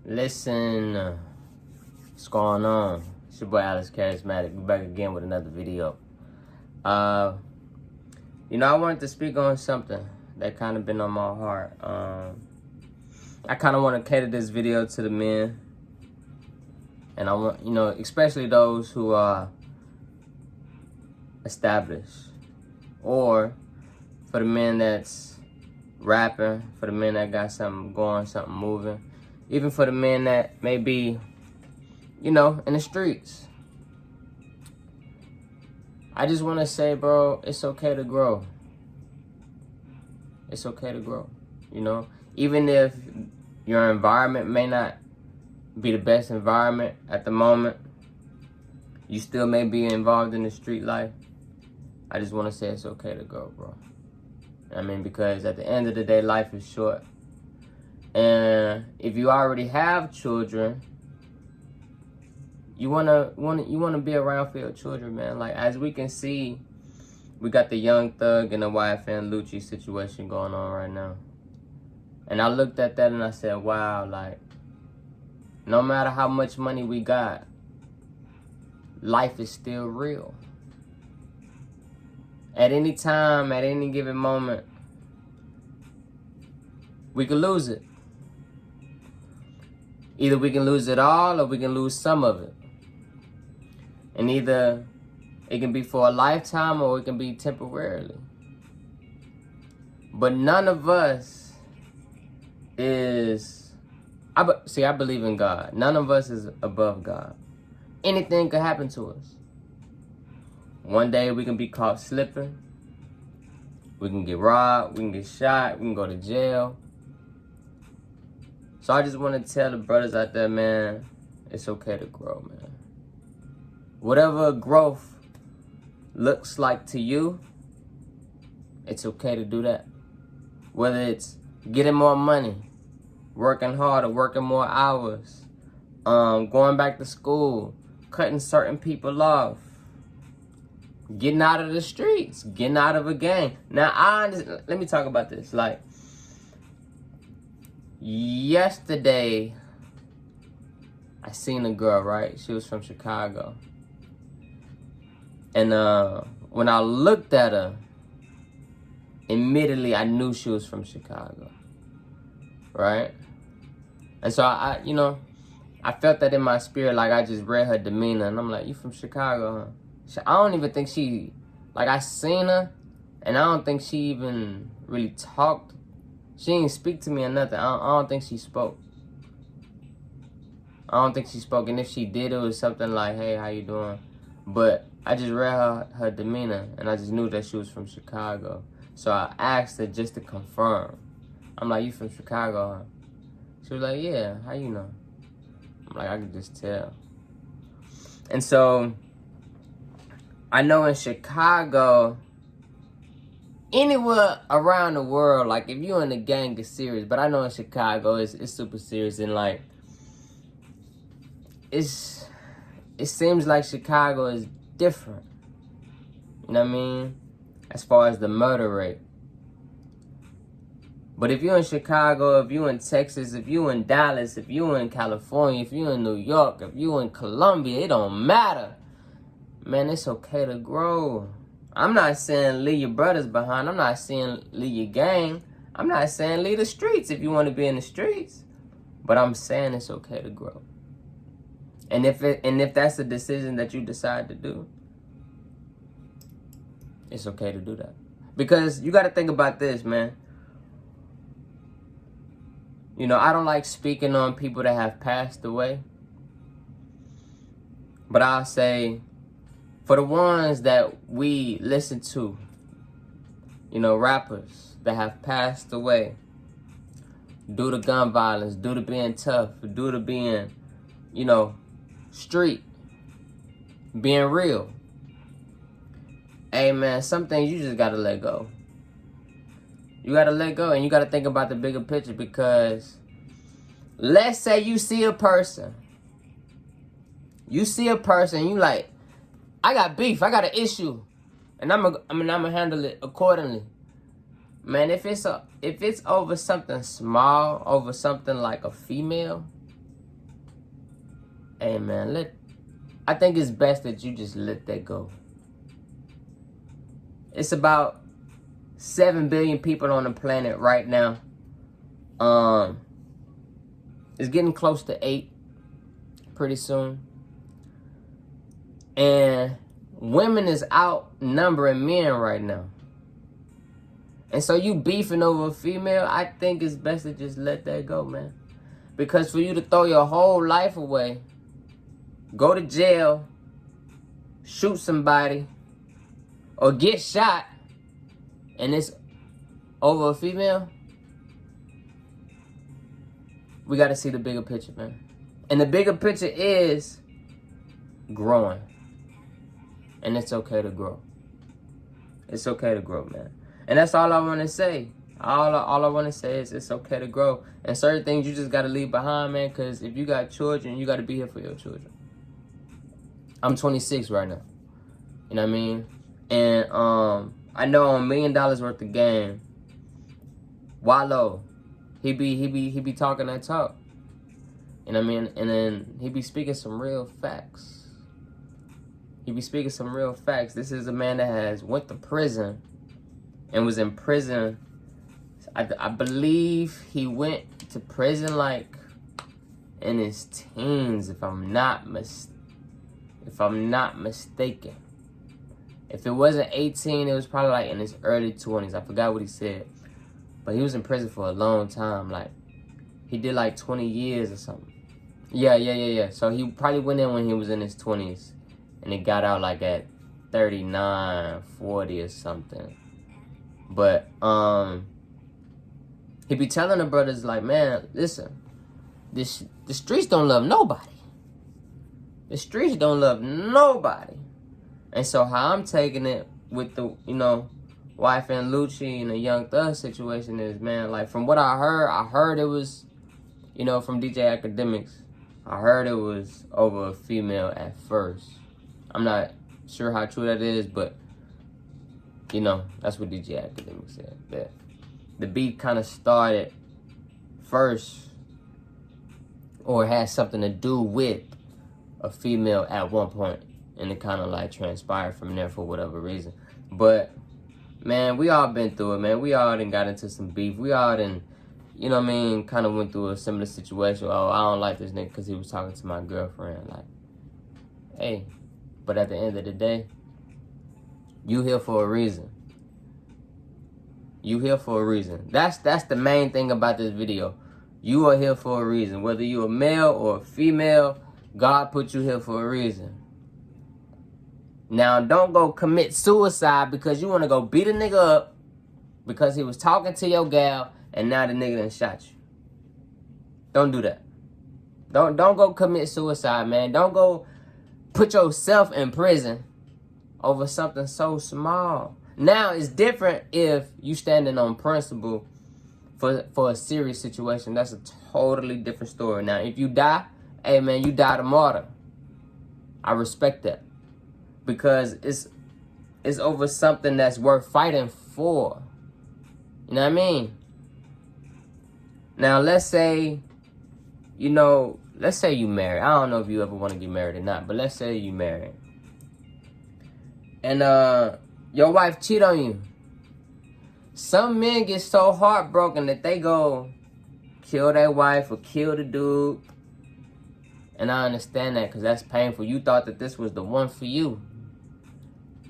Listen, what's going on? It's your boy Alex Charismatic. We're back again with another video. I wanted to speak on something that kind of been on my heart. I kind of want to cater this video to the men, and I want, especially those who are established, or for the men that's rapping, for the men that got something going, something moving. Even for the men that may be, in the streets. I just want to say, bro, it's okay to grow. It's okay to grow, Even if your environment may not be the best environment at the moment, you still may be involved in the street life. I just want to say it's okay to grow, bro. Because at the end of the day, life is short. And if you already have children, you wanna be around for your children, man. Like, as we can see, we got the Young Thug and the YFN Lucci situation going on right now. And I looked at that and I said, wow, like, no matter how much money we got, life is still real. At any time, at any given moment, we could lose it. Either we can lose it all or we can lose some of it. And either it can be for a lifetime or it can be temporarily. But none of us is... I believe in God. None of us is above God. Anything could happen to us. One day we can be caught slipping. We can get robbed. We can get shot. We can go to jail. So I just want to tell the brothers out there, man, it's okay to grow, man. Whatever growth looks like to you, it's okay to do that. Whether it's getting more money, working harder, working more hours, going back to school, cutting certain people off, getting out of the streets, getting out of a gang. Now, let me talk about this. Like, yesterday, I seen a girl, right? She was from Chicago. And when I looked at her, immediately I knew she was from Chicago, right? And so I felt that in my spirit, like I just read her demeanor, and I'm like, you from Chicago, huh? I don't even think I seen her, and I don't think she even really talked. She didn't speak to me or nothing. I don't think she spoke. And if she did, it was something like, hey, how you doing? But I just read her demeanor, and I just knew that she was from Chicago. So I asked her just to confirm. I'm like, you from Chicago, huh? She was like, yeah, how you know? I'm like, I could just tell. And so I know in Chicago, anywhere around the world, like, if you in the gang, it's serious. But I know in Chicago, it's super serious. And, like, it seems like Chicago is different. You know what I mean? As far as the murder rate. But if you're in Chicago, if you're in Texas, if you're in Dallas, if you're in California, if you're in New York, if you're in Colombia, it don't matter. Man, it's okay to grow. I'm not saying leave your brothers behind. I'm not saying leave your gang. I'm not saying leave the streets if you want to be in the streets. But I'm saying it's okay to grow. And if that's the decision that you decide to do, it's okay to do that. Because you got to think about this, man. I don't like speaking on people that have passed away. But I'll say, for the ones that we listen to, rappers that have passed away due to gun violence, due to being tough, due to being, street, being real. Hey, man, some things you just got to let go. You got to let go, and you got to think about the bigger picture, because let's say you see a person. You like, I got beef, I got an issue, and I'm gonna handle it accordingly. Man, if it's over something small, over something like a female, Hey, man, I think it's best that you just let that go. It's about 7 billion people on the planet right now. It's getting close to 8 pretty soon. And women is outnumbering men right now. And so you beefing over a female, I think it's best to just let that go, man. Because for you to throw your whole life away, go to jail, shoot somebody, or get shot, and it's over a female, we got to see the bigger picture, man. And the bigger picture is growing. And it's okay to grow. It's okay to grow, man. And that's all I want to say. All I want to say is it's okay to grow. And certain things you just got to leave behind, man, because if you got children, you got to be here for your children. I'm 26 right now. You know what I mean? And I know on $1 million worth of game, Wallow, he be talking that talk. You know what I mean? And then he be speaking some real facts. This is a man that has went to prison and was in prison. I believe he went to prison like in his teens, if I'm not mistaken. If it wasn't 18, it was probably like in his early 20s. I forgot what he said. But he was in prison for a long time. Like, he did like 20 years or something. Yeah. So he probably went in when he was in his 20s. And he got out like at 39, 40 or something. But, he be telling the brothers like, man, listen, the streets don't love nobody. The streets don't love nobody. And so how I'm taking it with the, Wife and Lucci and the Young Thug situation is, man, like from what I heard it was, from DJ Academics, I heard it was over a female at first. I'm not sure how true that is, but, that's what DJ Academics said. That the beat kind of started first or had something to do with a female at one point, and it kind of like transpired from there for whatever reason. But man, we all been through it, man. We all done got into some beef. We all done, kind of went through a similar situation. Oh, I don't like this nigga because he was talking to my girlfriend. Like, hey, but at the end of the day, you here for a reason. You here for a reason. That's the main thing about this video. You are here for a reason. Whether you're a male or a female, God put you here for a reason. Now, don't go commit suicide because you want to go beat a nigga up because he was talking to your gal and now the nigga done shot you. Don't do that. Don't go commit suicide, man. Don't go put yourself in prison over something so small. Now, it's different if you standing on principle for a serious situation. That's a totally different story. Now, if you die, hey, man, you died a martyr. I respect that. Because it's over something that's worth fighting for. You know what I mean? Now, let's say you married. I don't know if you ever want to get married or not, but let's say you married. And your wife cheat on you. Some men get so heartbroken that they go kill their wife or kill the dude. And I understand that because that's painful. You thought that this was the one for you.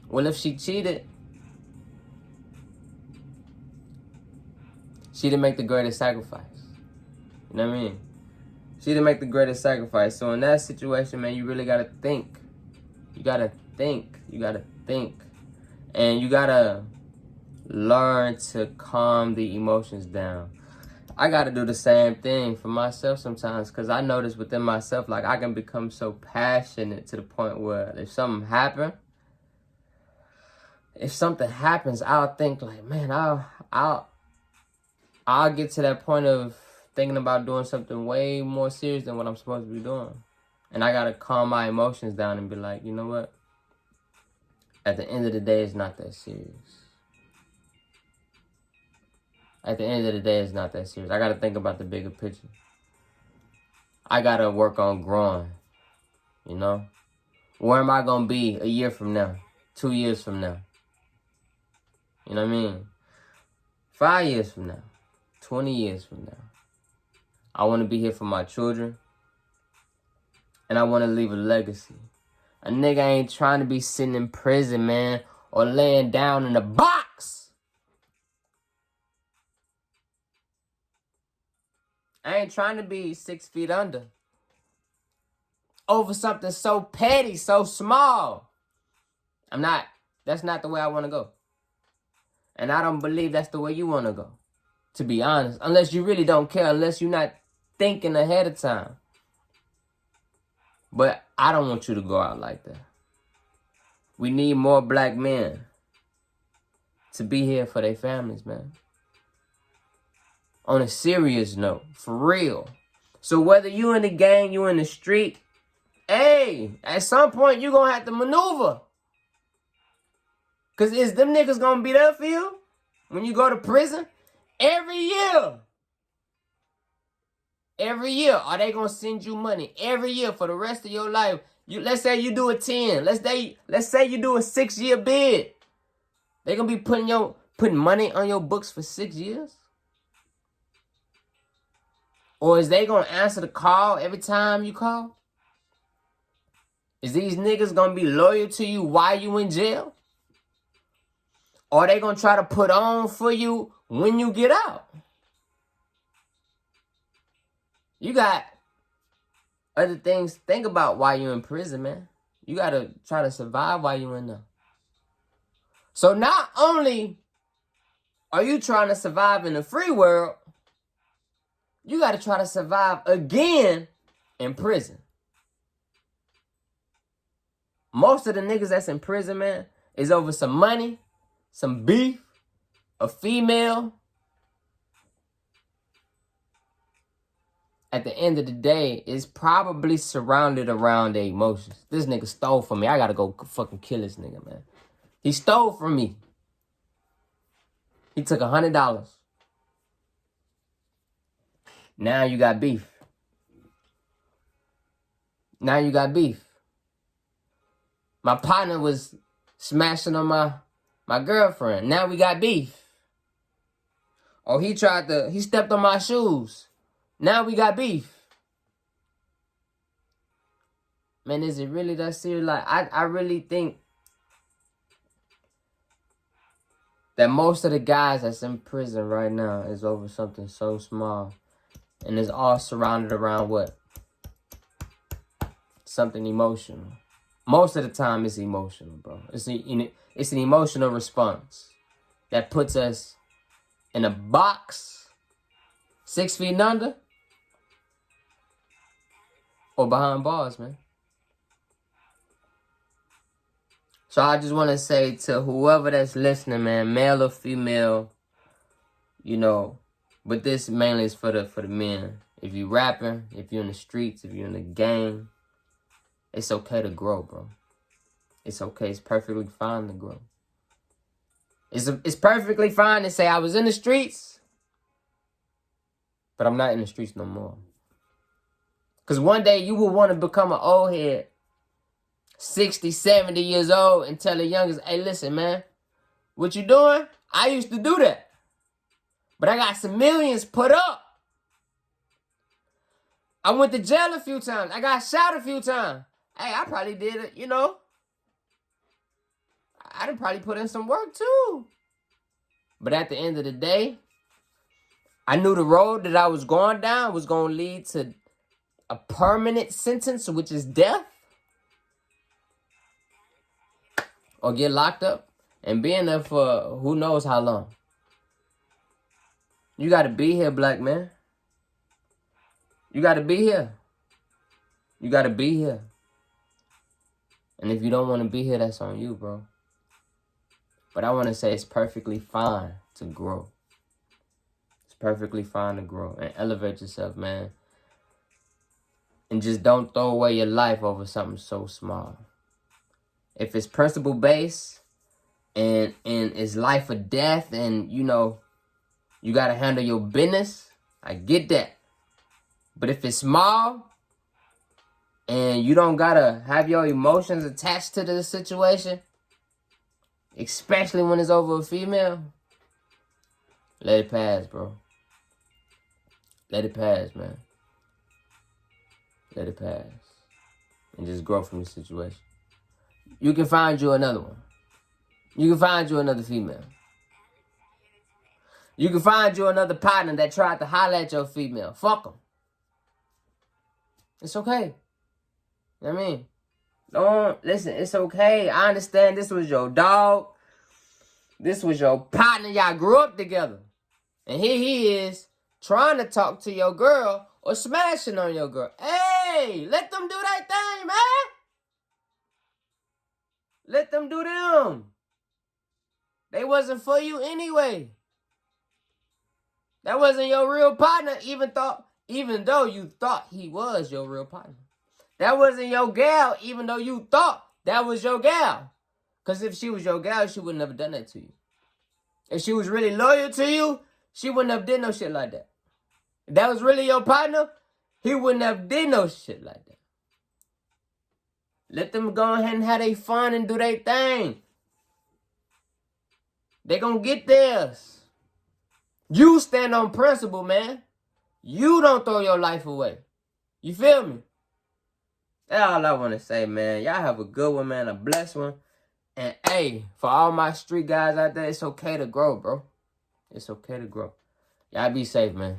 Well, if she cheated, she didn't make the greatest sacrifice. You know what I mean? She didn't make the greatest sacrifice. So in that situation, man, you really got to think. You got to think. And you got to learn to calm the emotions down. I got to do the same thing for myself sometimes because I notice within myself, like I can become so passionate to the point where if something happens, I'll think like, man, I'll get to that point of thinking about doing something way more serious than what I'm supposed to be doing. And I got to calm my emotions down and be like, you know what? At the end of the day, it's not that serious. At the end of the day, it's not that serious. I got to think about the bigger picture. I got to work on growing. you know? Where am I going to be a year from now? 2 years from now? You know what I mean? 5 years from now? 20 years from now? I want to be here for my children. And I want to leave a legacy. A nigga ain't trying to be sitting in prison, man, or laying down in a box. I ain't trying to be 6 feet under over something so petty, so small. That's not the way I want to go. And I don't believe that's the way you want to go, to be honest. Unless you really don't care, unless you're not thinking ahead of time. But I don't want you to go out like that. We need more black men to be here for their families, man. On a serious note, for real. So whether you in the gang, you in the street, hey, at some point you gonna have to maneuver. Cause is them niggas gonna be there for you when you go to prison? Every year. Every year. Are they gonna send you money? Every year for the rest of your life. Let's say you do a 10. Let's say you do a 6-year bid. They gonna be putting money on your books for 6 years? Or is they gonna answer the call every time you call? Is these niggas gonna be loyal to you while you in jail? Or are they gonna try to put on for you when you get out? You got other things to think about while you're in prison, man. You gotta try to survive while you're in there. So not only are you trying to survive in the free world, you got to try to survive again in prison. Most of the niggas that's in prison, man, is over some money, some beef, a female. At the end of the day, it's probably surrounded around their emotions. This nigga stole from me. I got to go fucking kill this nigga, man. He stole from me. He took $100. Now you got beef. Now you got beef. My partner was smashing on my girlfriend. Now we got beef. Or he stepped on my shoes. Now we got beef. Man, is it really that serious? Like, I really think that most of the guys that's in prison right now is over something so small. And it's all surrounded around what? Something emotional. Most of the time it's emotional, bro. It's an emotional response that puts us in a box 6 feet under or behind bars, man. So I just want to say to whoever that's listening, man, male or female, you know, but this mainly is for the men. If you rapping, if you're in the streets, if you're in the gang, it's okay to grow, bro. It's okay. It's perfectly fine to grow. It's perfectly fine to say I was in the streets, but I'm not in the streets no more. Because one day you will want to become an old head, 60, 70 years old, and tell the youngest, hey, listen, man, what you doing? I used to do that. But I got some millions put up. I went to jail a few times. I got shot a few times. Hey, I probably did it, you know. I done probably put in some work too. But at the end of the day, I knew the road that I was going down was going to lead to a permanent sentence, which is death. Or get locked up and be in there for who knows how long. You got to be here, black man. You got to be here. You got to be here. And if you don't want to be here, that's on you, bro. But I want to say it's perfectly fine to grow. It's perfectly fine to grow and elevate yourself, man. And just don't throw away your life over something so small. If it's principle-based and it's life or death and, you know, you got to handle your business, I get that. But if it's small, and you don't gotta have your emotions attached to the situation, especially when it's over a female, let it pass, bro. Let it pass, man. Let it pass. And just grow from the situation. You can find you another one. You can find you another female. You can find you another partner that tried to holler at your female. Fuck them. It's okay. You know what I mean? Don't, listen, it's okay. I understand this was your dog. This was your partner. Y'all grew up together. And here he is trying to talk to your girl or smashing on your girl. Hey, let them do that thing, man. Let them do them. They wasn't for you anyway. That wasn't your real partner, even though you thought he was your real partner. That wasn't your gal, even though you thought that was your gal. Because if she was your gal, she would never done that to you. If she was really loyal to you, she wouldn't have did no shit like that. If that was really your partner, he wouldn't have did no shit like that. Let them go ahead and have their fun and do their thing. They gonna get theirs. You stand on principle, man. You don't throw your life away. You feel me? That's all I want to say, man. Y'all have a good one, man. A blessed one. And, hey, for all my street guys out there, it's okay to grow, bro. It's okay to grow. Y'all be safe, man.